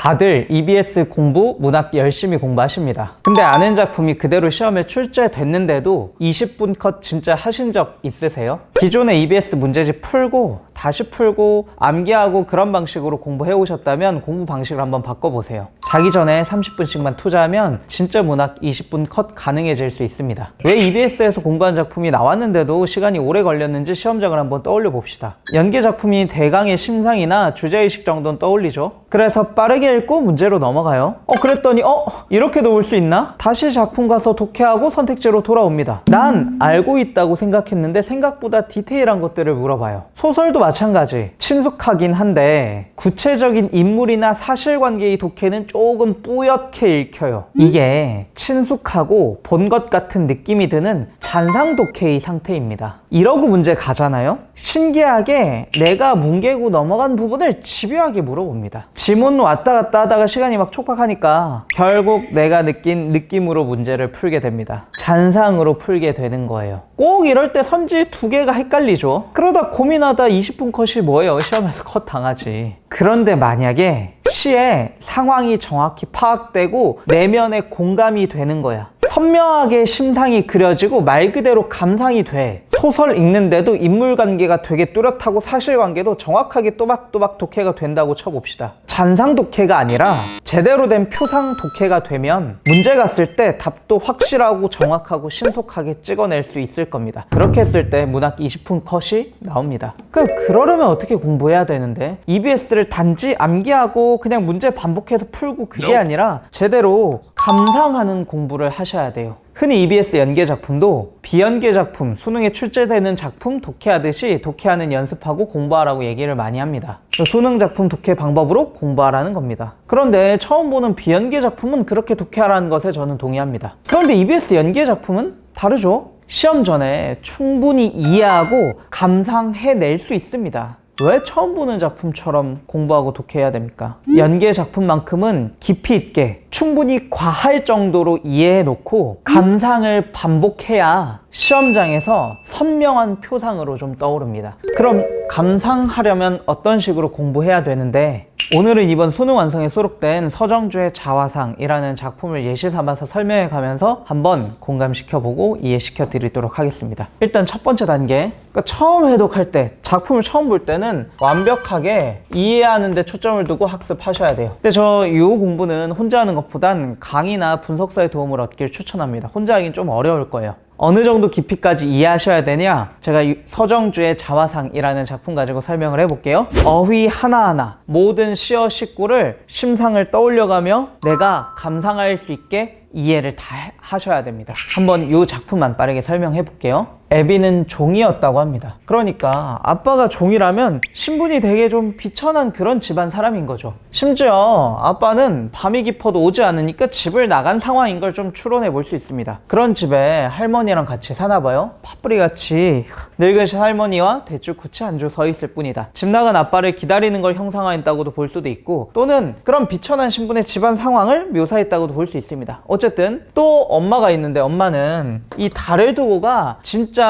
다들 EBS 공부, 문학 열심히 공부하십니다. 근데 아는 작품이 그대로 시험에 출제됐는데도 20분 컷 진짜 하신 적 있으세요? 기존의 EBS 문제집 풀고 다시 풀고 암기하고 그런 방식으로 공부해 오셨다면 공부 방식을 한번 바꿔보세요. 자기 전에 30분씩만 투자하면 진짜 문학 20분 컷 가능해질 수 있습니다. 왜 EBS에서 공부한 작품이 나왔는데도 시간이 오래 걸렸는지 시험장을 한번 떠올려 봅시다. 연계 작품이 대강의 심상이나 주제의식 정도는 떠올리죠. 그래서 빠르게 읽고 문제로 넘어가요. 그랬더니 이렇게도 올 수 있나? 다시 작품 가서 독해하고 선택지로 돌아옵니다. 난 알고 있다고 생각했는데 생각보다 디테일한 것들을 물어봐요. 소설도 마찬가지. 친숙하긴 한데 구체적인 인물이나 사실관계의 독해는 조금 뿌옇게 읽혀요. 이게 친숙하고 본 것 같은 느낌이 드는 잔상 독해의 상태입니다. 이러고 문제 가잖아요? 신기하게 내가 뭉개고 넘어간 부분을 집요하게 물어봅니다. 지문 왔다 갔다 하다가 시간이 막 촉박하니까 결국 내가 느낀 느낌으로 문제를 풀게 됩니다. 잔상으로 풀게 되는 거예요. 꼭 이럴 때 선지 두 개가 헷갈리죠. 그러다 고민하다 20분 컷이 뭐예요? 시험에서 컷 당하지. 그런데 만약에 시에 상황이 정확히 파악되고 내면에 공감이 되는 거야. 선명하게 심상이 그려지고 말 그대로 감상이 돼. 소설 읽는데도 인물관계가 되게 뚜렷하고 사실관계도 정확하게 또박또박 독해가 된다고 쳐봅시다. 잔상 독해가 아니라 제대로 된 표상 독해가 되면 문제 갔을 때 답도 확실하고 정확하고 신속하게 찍어낼 수 있을 겁니다. 그렇게 했을 때 문학 20분 컷이 나옵니다. 그러려면 어떻게 공부해야 되는데? EBS를 단지 암기하고 그냥 문제 반복해서 풀고 그게 아니라 제대로 감상하는 공부를 하셔야 돼요. 흔히 EBS 연계 작품도 비연계 작품, 수능에 출제되는 작품 독해하듯이 독해하는 연습하고 공부하라고 얘기를 많이 합니다. 수능 작품 독해 방법으로 공부하라는 겁니다. 그런데 처음 보는 비연계 작품은 그렇게 독해하라는 것에 저는 동의합니다. 그런데 EBS 연계 작품은 다르죠? 시험 전에 충분히 이해하고 감상해낼 수 있습니다. 왜 처음 보는 작품처럼 공부하고 독해해야 됩니까? 연계 작품만큼은 깊이 있게 충분히 과할 정도로 이해해 놓고 감상을 반복해야 시험장에서 선명한 표상으로 좀 떠오릅니다. 그럼 감상하려면 어떤 식으로 공부해야 되는데, 오늘은 이번 수능 완성에 수록된 서정주의 자화상이라는 작품을 예시 삼아서 설명해 가면서 한번 공감시켜보고 이해시켜 드리도록 하겠습니다. 일단 첫 번째 단계, 처음 해독할 때, 작품을 처음 볼 때는 완벽하게 이해하는 데 초점을 두고 학습하셔야 돼요. 근데 이 공부는 혼자 하는 것보단 강의나 분석서의 도움을 얻길 추천합니다. 혼자 하긴 좀 어려울 거예요. 어느 정도 깊이까지 이해하셔야 되냐? 제가 서정주의 자화상이라는 작품 가지고 설명을 해볼게요. 어휘 하나하나, 모든 시어 식구를 심상을 떠올려가며 내가 감상할 수 있게 이해를 다 하셔야 됩니다. 한번 이 작품만 빠르게 설명해 볼게요. 애비는 종이었다고 합니다. 그러니까 아빠가 종이라면 신분이 되게 좀 비천한 그런 집안 사람인 거죠. 심지어 아빠는 밤이 깊어도 오지 않으니까 집을 나간 상황인 걸 좀 추론해 볼 수 있습니다. 그런 집에 할머니랑 같이 사나 봐요. 파뿌리같이 늙은 할머니와 대충 구치 한 줄 서 있을 뿐이다. 집 나간 아빠를 기다리는 걸 형상화했다고도 볼 수도 있고, 또는 그런 비천한 신분의 집안 상황을 묘사했다고도 볼 수 있습니다. 어쨌든 또 엄마가 있는데, 엄마는 이 달을 두고가 진짜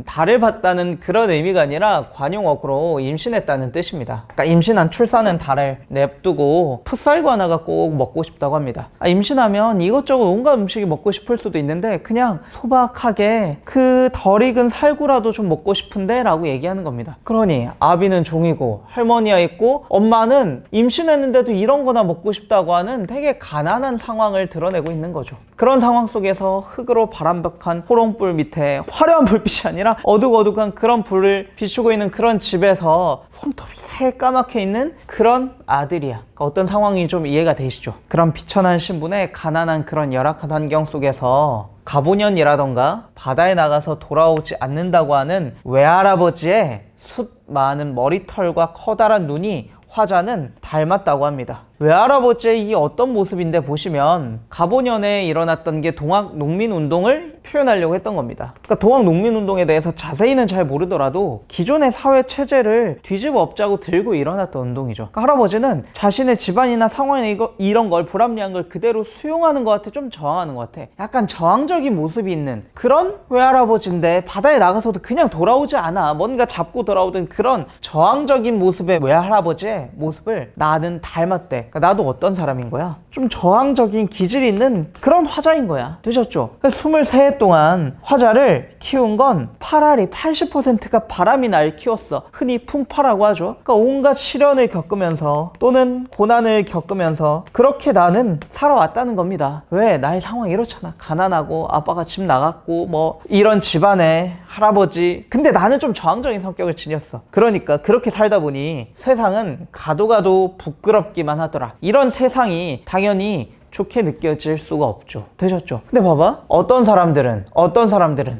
달을 봤다는 그런 의미가 아니라 관용어구로 임신했다는 뜻입니다. 그러니까 임신한 출산한 달을 냅두고 풋살구 하나가 꼭 먹고 싶다고 합니다. 임신하면 이것저것 온갖 음식이 먹고 싶을 수도 있는데 그냥 소박하게 그 덜 익은 살구라도 좀 먹고 싶은데 라고 얘기하는 겁니다. 그러니 아비는 종이고 할머니가 있고 엄마는 임신했는데도 이런 거나 먹고 싶다고 하는 되게 가난한 상황을 드러내고 있는 거죠. 그런 상황 속에서 흑으로 바람벽한 호롱불 밑에 화려한 불빛이 아니라 어둑어둑한 그런 불을 비추고 있는 그런 집에서 손톱이 새까맣게 있는 그런 아들이야. 그러니까 어떤 상황이 좀 이해가 되시죠? 그런 비천한 신분의 가난한 그런 열악한 환경 속에서 가보년이라던가 바다에 나가서 돌아오지 않는다고 하는 외할아버지의 숱 많은 머리털과 커다란 눈이 화자는 닮았다고 합니다. 외할아버지의 이 어떤 모습인데 보시면 가보년에 일어났던 게 동학 농민운동을 표현하려고 했던 겁니다. 그러니까 동학 농민운동에 대해서 자세히는 잘 모르더라도 기존의 사회 체제를 뒤집어 엎자고 들고 일어났던 운동이죠. 그러니까 할아버지는 자신의 집안이나 상황이나 이런 걸, 불합리한 걸 그대로 수용하는 것 같아. 좀 저항하는 것 같아. 약간 저항적인 모습이 있는 그런 외할아버지인데 바다에 나가서도 그냥 돌아오지 않아. 뭔가 잡고 돌아오던 그런 저항적인 모습의 외할아버지의 모습을 나는 닮았대. 그러니까 나도 어떤 사람인 거야? 좀 저항적인 기질이 있는 그런 화자인 거야. 되셨죠? 23해 동안 화자를 키운 건 파라리 80%가 바람이 날 키웠어. 흔히 풍파라고 하죠. 그러니까 온갖 시련을 겪으면서 또는 고난을 겪으면서 그렇게 나는 살아왔다는 겁니다. 왜? 나의 상황이 이렇잖아. 가난하고 아빠가 집 나갔고 뭐 이런 집안에 할아버지. 근데 나는 좀 저항적인 성격을 지녔어. 그러니까 그렇게 살다 보니 세상은 가도 가도 부끄럽기만 하더라. 이런 세상이 당연히 좋게 느껴질 수가 없죠. 되셨죠? 근데 봐봐. 어떤 사람들은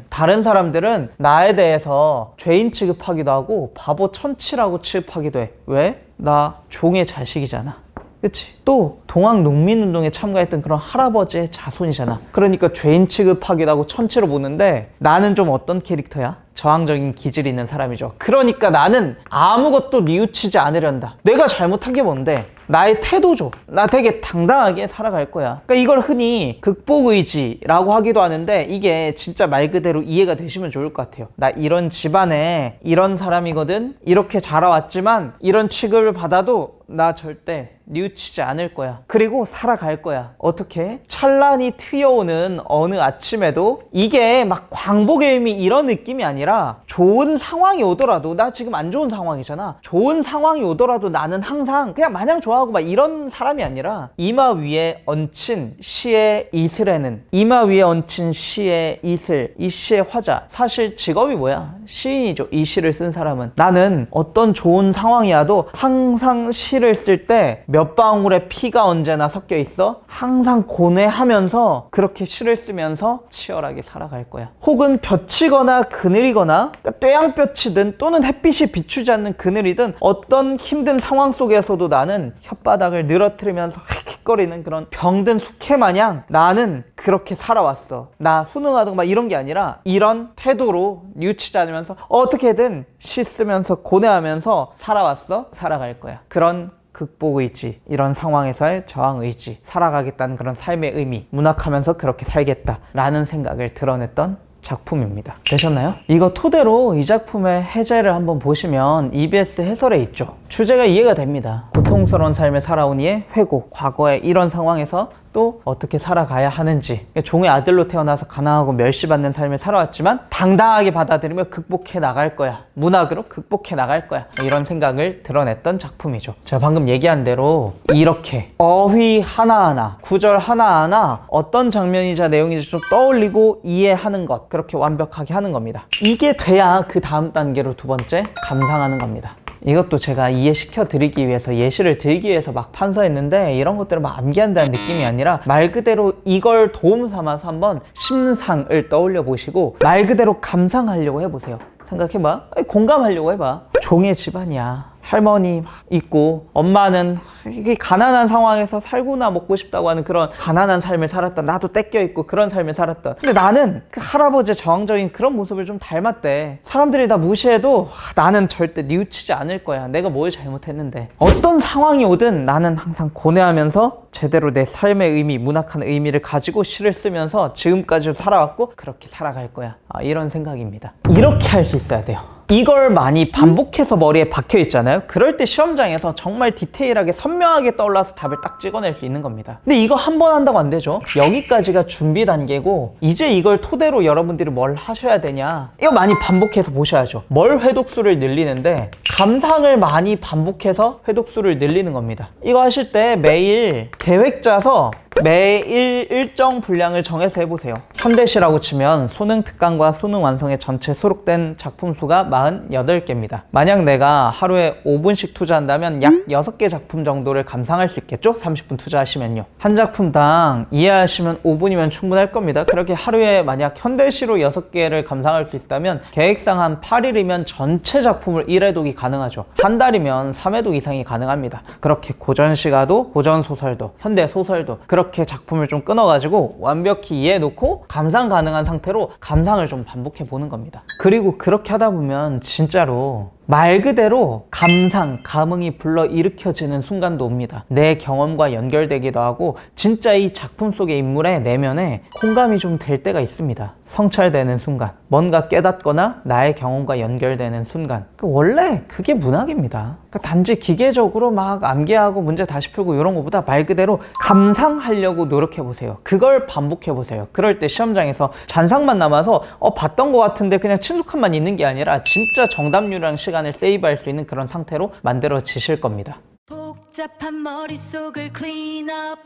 다른 사람들은 나에 대해서 죄인 취급하기도 하고 바보 천치라고 취급하기도 해. 왜? 나 종의 자식이잖아. 그치? 또 동학 농민운동에 참가했던 그런 할아버지의 자손이잖아. 그러니까 죄인 취급하기도 하고 천치로 보는데 나는 좀 어떤 캐릭터야? 저항적인 기질이 있는 사람이죠. 그러니까 나는 아무것도 뉘우치지 않으련다. 내가 잘못한 게 뭔데? 나의 태도죠. 나 되게 당당하게 살아갈 거야. 그러니까 이걸 흔히 극복의지라고 하기도 하는데 이게 진짜 말 그대로 이해가 되시면 좋을 것 같아요. 나 이런 집안에 이런 사람이거든. 이렇게 자라왔지만 이런 취급을 받아도 나 절대 뉘우치지 않을 거야. 그리고 살아갈 거야. 어떻게? 찬란히 트여오는 어느 아침에도 이게 막 광복의 의미 이런 느낌이 아니라 좋은 상황이 오더라도 나 지금 안 좋은 상황이잖아. 좋은 상황이 오더라도 나는 항상 그냥 마냥 좋아하고 막 이런 사람이 아니라 이마 위에 얹힌 시의 이슬에는 이마 위에 얹힌 시의 이슬, 이 시의 화자. 사실 직업이 뭐야? 시인이죠. 이 시를 쓴 사람은. 나는 어떤 좋은 상황이라도 항상 시를 쓸 때 몇 방울의 피가 언제나 섞여 있어? 항상 고뇌하면서 그렇게 시를 쓰면서 치열하게 살아갈 거야. 혹은 볕이거나 그늘이거나 그러니까 뙤양볕이든 또는 햇빛이 비추지 않는 그늘이든 어떤 힘든 상황 속에서도 나는 혓바닥을 늘어뜨리면서 헥헥거리는 그런 병든 숙회 마냥 나는 그렇게 살아왔어. 나 수능하든 막 이런 게 아니라 이런 태도로 뉘우치지 않으면서 어떻게든 시 쓰면서 고뇌하면서 살아왔어. 살아갈 거야. 그런 극복의지, 이런 상황에서의 저항의지, 살아가겠다는 그런 삶의 의미, 문학하면서 그렇게 살겠다라는 생각을 드러냈던 작품입니다. 되셨나요? 이거 토대로 이 작품의 해제를 한번 보시면 EBS 해설에 있죠. 주제가 이해가 됩니다. 고통스러운 삶을 살아온 이의 회고, 과거의 이런 상황에서 또 어떻게 살아가야 하는지. 종의 아들로 태어나서 가난하고 멸시받는 삶을 살아왔지만 당당하게 받아들이며 극복해 나갈 거야. 문학으로 극복해 나갈 거야. 이런 생각을 드러냈던 작품이죠. 제가 방금 얘기한 대로 이렇게 어휘 하나하나, 구절 하나하나 어떤 장면이자 내용인지 좀 떠올리고 이해하는 것, 그렇게 완벽하게 하는 겁니다. 이게 돼야 그 다음 단계로 두 번째, 감상하는 겁니다. 이것도 제가 이해시켜 드리기 위해서, 예시를 들기 위해서 막 판서했는데 이런 것들을 막 암기한다는 느낌이 아니라 말 그대로 이걸 도움 삼아서 한번 심상을 떠올려 보시고 말 그대로 감상하려고 해보세요. 생각해봐. 공감하려고 해봐. 종의 집안이야. 할머니 있고 엄마는 이게 가난한 상황에서 살구나 먹고 싶다고 하는 그런 가난한 삶을 살았다. 나도 떼껴 있고 그런 삶을 살았다. 근데 나는 그 할아버지의 저항적인 그런 모습을 좀 닮았대. 사람들이 다 무시해도 나는 절대 뉘우치지 않을 거야. 내가 뭘 잘못했는데. 어떤 상황이 오든 나는 항상 고뇌하면서 제대로 내 삶의 의미, 문학하는 의미를 가지고 시를 쓰면서 지금까지 살아왔고 그렇게 살아갈 거야. 이런 생각입니다. 이렇게 할 수 있어야 돼요. 이걸 많이 반복해서 머리에 박혀 있잖아요. 그럴 때 시험장에서 정말 디테일하게 선명하게 떠올라서 답을 딱 찍어낼 수 있는 겁니다. 근데 이거 한 번 한다고 안 되죠. 여기까지가 준비 단계고 이제 이걸 토대로 여러분들이 뭘 하셔야 되냐, 이거 많이 반복해서 보셔야죠. 뭘 회독수를 늘리는데 감상을 많이 반복해서 회독수를 늘리는 겁니다. 이거 하실 때 매일 계획 짜서 매일 일정 분량을 정해서 해보세요. 현대시라고 치면 수능 특강과 수능 완성에 전체 수록된 작품 수가 48개입니다. 만약 내가 하루에 5분씩 투자한다면 약 6개 작품 정도를 감상할 수 있겠죠? 30분 투자하시면요. 한 작품당 이해하시면 5분이면 충분할 겁니다. 그렇게 하루에 만약 현대시로 6개를 감상할 수 있다면 계획상 한 8일이면 전체 작품을 1회독이 가능하죠. 한 달이면 3회독 이상이 가능합니다. 그렇게 고전시가도, 고전소설도, 현대소설도 그렇게 작품을 좀 끊어가지고 완벽히 이해해놓고 감상 가능한 상태로 감상을 좀 반복해 보는 겁니다. 그리고 그렇게 하다 보면 진짜로 말 그대로 감상, 감흥이 불러일으켜지는 순간도 옵니다. 내 경험과 연결되기도 하고 진짜 이 작품 속의 인물의 내면에 공감이 좀 될 때가 있습니다. 성찰되는 순간, 뭔가 깨닫거나 나의 경험과 연결되는 순간. 원래 그게 문학입니다. 그러니까 단지 기계적으로 막 암기하고 문제 다시 풀고 이런 것보다 말 그대로 감상하려고 노력해 보세요. 그걸 반복해 보세요. 그럴 때 시험장에서 잔상만 남아서 봤던 것 같은데 그냥 친숙함만 있는 게 아니라 진짜 정답률이랑 시간을 세이브할 수 있는 그런 상태로 만들어지실 겁니다. 복잡한 머릿속을 clean up.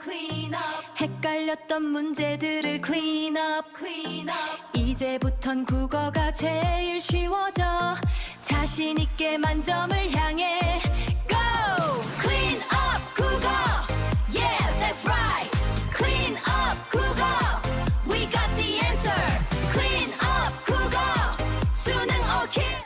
헷갈렸던 문제들을 clean up. 이제부턴 국어가 제일 쉬워져. 자신 있게 만점을 향해